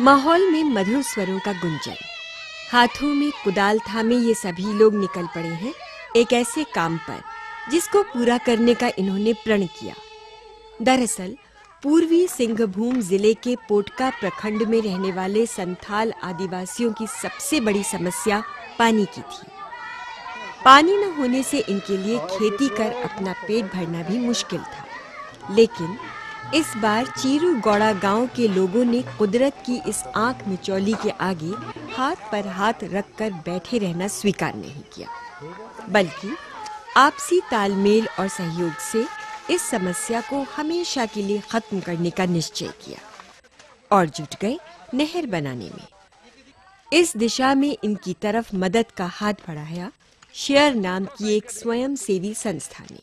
माहौल में मधुर स्वरों का गुंजन। हाथों में कुदाल थामे ये सभी लोग निकल पड़े हैं एक ऐसे काम पर जिसको पूरा करने का इन्होंने प्रण किया। दरअसल पूर्वी सिंहभूम जिले के पोटका प्रखंड में रहने वाले संथाल आदिवासियों की सबसे बड़ी समस्या पानी की थी। पानी न होने से इनके लिए खेती कर अपना पेट भरना भी मुश्किल था। लेकिन इस बार चीरू गौड़ा गांव के लोगों ने कुदरत की इस आंख मिचौली के आगे हाथ पर हाथ रखकर बैठे रहना स्वीकार नहीं किया, बल्कि आपसी तालमेल और सहयोग से इस समस्या को हमेशा के लिए खत्म करने का निश्चय किया और जुट गए नहर बनाने में। इस दिशा में इनकी तरफ मदद का हाथ बढ़ाया शेयर नाम की एक स्वयंसेवी संस्था ने।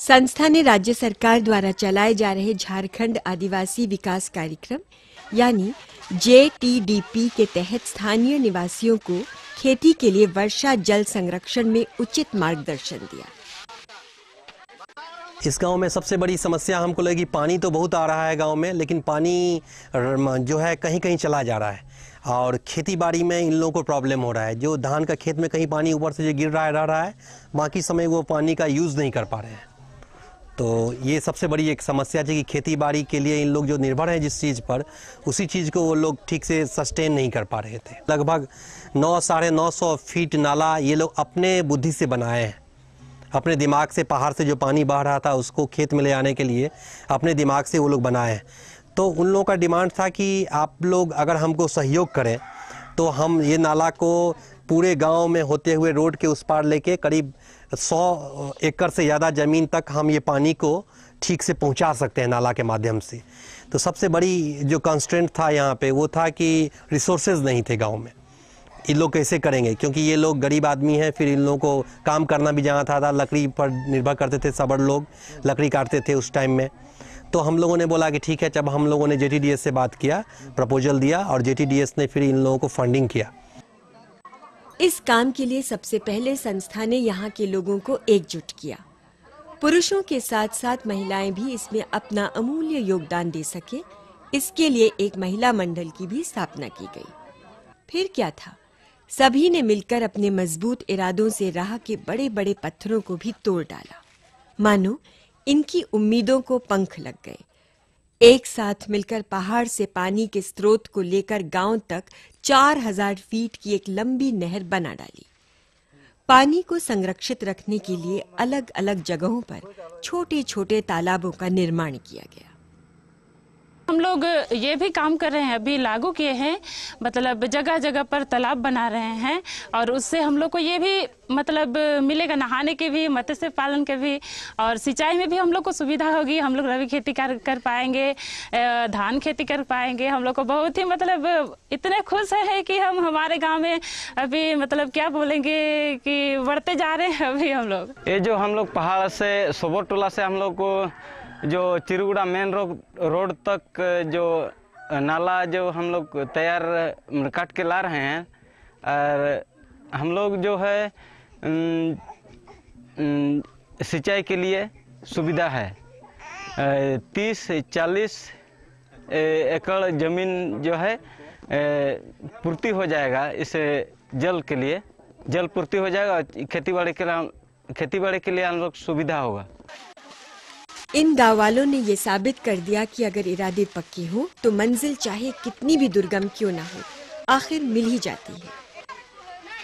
संस्था ने राज्य सरकार द्वारा चलाए जा रहे झारखंड आदिवासी विकास कार्यक्रम यानी JTDP के तहत स्थानीय निवासियों को खेती के लिए वर्षा जल संरक्षण में उचित मार्गदर्शन दिया। इस गांव में सबसे बड़ी समस्या हमको लगी, पानी तो बहुत आ रहा है गांव में, लेकिन पानी जो है कहीं कहीं चला जा रहा है और खेती बाड़ी में इन लोगों को प्रॉब्लम हो रहा है। जो धान का खेत में कहीं पानी ऊपर से जो गिर रहा है, बाकी समय वो पानी का यूज़ नहीं कर पा रहे हैं। तो ये सबसे बड़ी एक समस्या है कि खेती बाड़ी के लिए इन लोग जो निर्भर हैं जिस चीज़ पर, उसी चीज़ को वो लोग ठीक से सस्टेन नहीं कर पा रहे थे। लगभग 900-950 फीट नाला ये लोग अपने बुद्धि से बनाए हैं, अपने दिमाग से। पहाड़ से जो पानी बह रहा था उसको खेत में ले आने के लिए अपने दिमाग से वो लोग बनाए हैं। तो उन लोगों का डिमांड था कि आप लोग अगर हमको सहयोग करें तो हम ये नाला को पूरे गांव में होते हुए रोड के उस पार लेके करीब 100 एकड़ से ज़्यादा ज़मीन तक हम ये पानी को ठीक से पहुंचा सकते हैं नाला के माध्यम से। तो सबसे बड़ी जो कंस्ट्रेंट था यहाँ पे वो था कि रिसोर्सेज नहीं थे गांव में। ये लोग कैसे करेंगे, क्योंकि ये लोग गरीब आदमी हैं। फिर इन लोगों को काम करना भी जहाँ था लकड़ी पर निर्भर करते थे, सबड़ लोग लकड़ी काटते थे उस टाइम में। तो हम लोगों ने बोला कि ठीक है, जब हम लोगों ने JTDS से बात किया, प्रपोजल दिया और JTDS ने फिर इन लोगों को फंडिंग किया। इस काम के लिए सबसे पहले संस्था ने यहाँ के लोगों को एकजुट किया। पुरुषों के साथ साथ महिलाएं भी इसमें अपना अमूल्य योगदान दे सके, इसके लिए एक महिला मंडल की भी स्थापना की गई। फिर क्या था, सभी ने मिलकर अपने मजबूत इरादों से राह के बड़े बड़े पत्थरों को भी तोड़ डाला। मानो इनकी उम्मीदों को पंख लग गए। एक साथ मिलकर पहाड़ से पानी के स्रोत को लेकर गांव तक 4000 फीट की एक लंबी नहर बना डाली। पानी को संरक्षित रखने के लिए अलग अलग जगहों पर छोटे छोटे तालाबों का निर्माण किया गया। हम लोग ये भी काम कर रहे हैं, अभी लागू किए हैं, मतलब जगह जगह पर तालाब बना रहे हैं और उससे हम लोग को ये भी मतलब मिलेगा नहाने के भी, मत्स्य पालन के भी और सिंचाई में भी हम लोग को सुविधा होगी। हम लोग रबी खेती कर पाएंगे, धान खेती कर पाएंगे। हम लोग को बहुत ही मतलब इतने खुश है कि हम हमारे गांव में अभी मतलब क्या बोलेंगे कि बढ़ते जा रहे हैं अभी हम लोग। ये जो हम लोग पहाड़ से सोबो टोला से हम लोग को जो चिरुगुड़ा मेन रोड तक जो नाला जो हम लोग तैयार काट के ला रहे हैं, और हम लोग जो है सिंचाई के लिए सुविधा है। 30-40 एकड़ ज़मीन जो है पूर्ति हो जाएगा, इससे जल के लिए जल पूर्ति हो जाएगा। खेती बाड़ी के लिए हम लोग सुविधा होगा। इन गाँव वालों ने ये साबित कर दिया कि अगर इरादे पक्के हो तो मंजिल चाहे कितनी भी दुर्गम क्यों ना हो, आखिर मिल ही जाती है।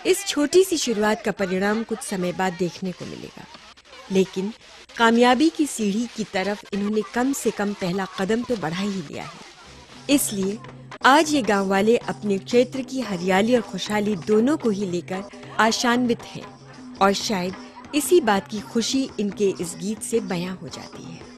इस छोटी सी शुरुआत का परिणाम कुछ समय बाद देखने को मिलेगा, लेकिन कामयाबी की सीढ़ी की तरफ इन्होंने कम से कम पहला कदम तो बढ़ा ही लिया है। इसलिए आज ये गाँव वाले अपने क्षेत्र की हरियाली और खुशहाली दोनों को ही लेकर आशान्वित हैं और शायद इसी बात की खुशी इनके इस गीत से बयां हो जाती है।